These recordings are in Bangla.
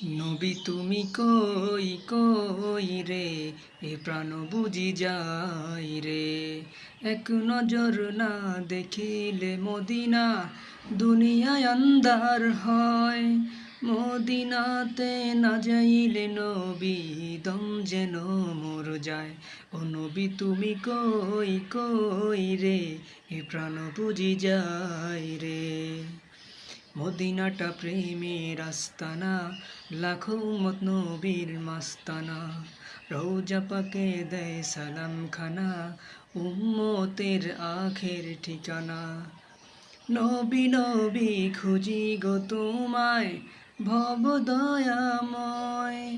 নবী তুমি কই কই রে, এ প্রাণ বুঝি যায় রে। এক নজর না দেখিলে মদিনা, দুনিয়ায় আন্ধার হয়। মদিনাতে না যাইলে নবী, দম যেন মোর যায়। ও নবী তুমি কই কই রে, এ প্রাণ বুঝি যায় রে। মদিনাটা প্রেমের আস্তানা, লাখো উম্মত নবীর মাস্তানা। রওজা পাকে দেয় সালাম খানা, উম্মতের আখের ঠিকানা। নবী নবী খুঁজি গো তোমায়, ভব দয়াময়।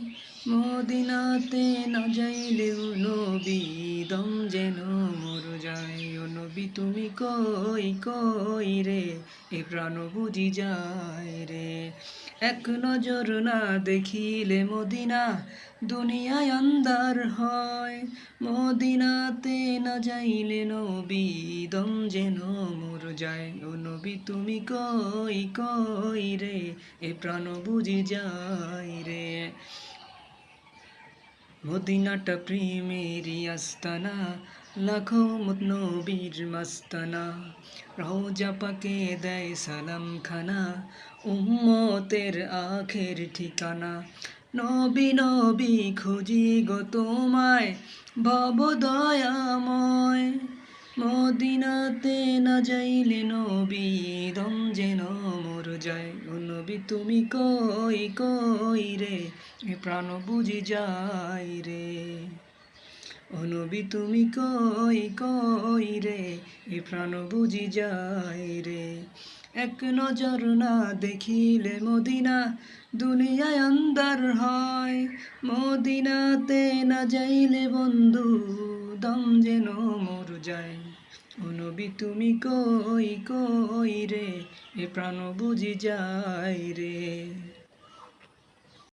মদিনাতে না যাইলেও নবী, দম যেন মোর যায়। ও নবী তুমি কই কই রে, এ প্রাণ বুঝি যায় রে। এক নজর না দেখিলে মদিনা, দুনিয়ায় আন্ধার হয়। মদিনাতে না যাইলে নবী, দম যেন মোর যায়। ও নবী তুমি কই কই রে, এ প্রাণ বুঝি যায় রে। মদিনাটা প্রেমেরই আস্তানা, লাখো উম্মত নবীর মাস্তানা। রওজা পাকে দেয় সালাম খানা, উম্মতের আখের ঠিকানা। নবী নবী খুঁজি গো তোমায়, ভব দয়াময়। মদিনাতে না যাইলে নবী, দম যেন মোর যায়। ও নবী তুমি কই কই রে, এ প্রাণ বুঝি যায় রে। ও নবী তুমি কই কই রে, এ প্রাণ বুঝি যায় রে। এক নজর না দেখিলে মদিনা, দুনিয়ায় আন্ধার হয়। মদিনাতে না যাইলে বন্ধু, দম যেন মোর যায়। ও নবী তুমি কই কই রে, এ প্রাণ বুঝি যায় রে।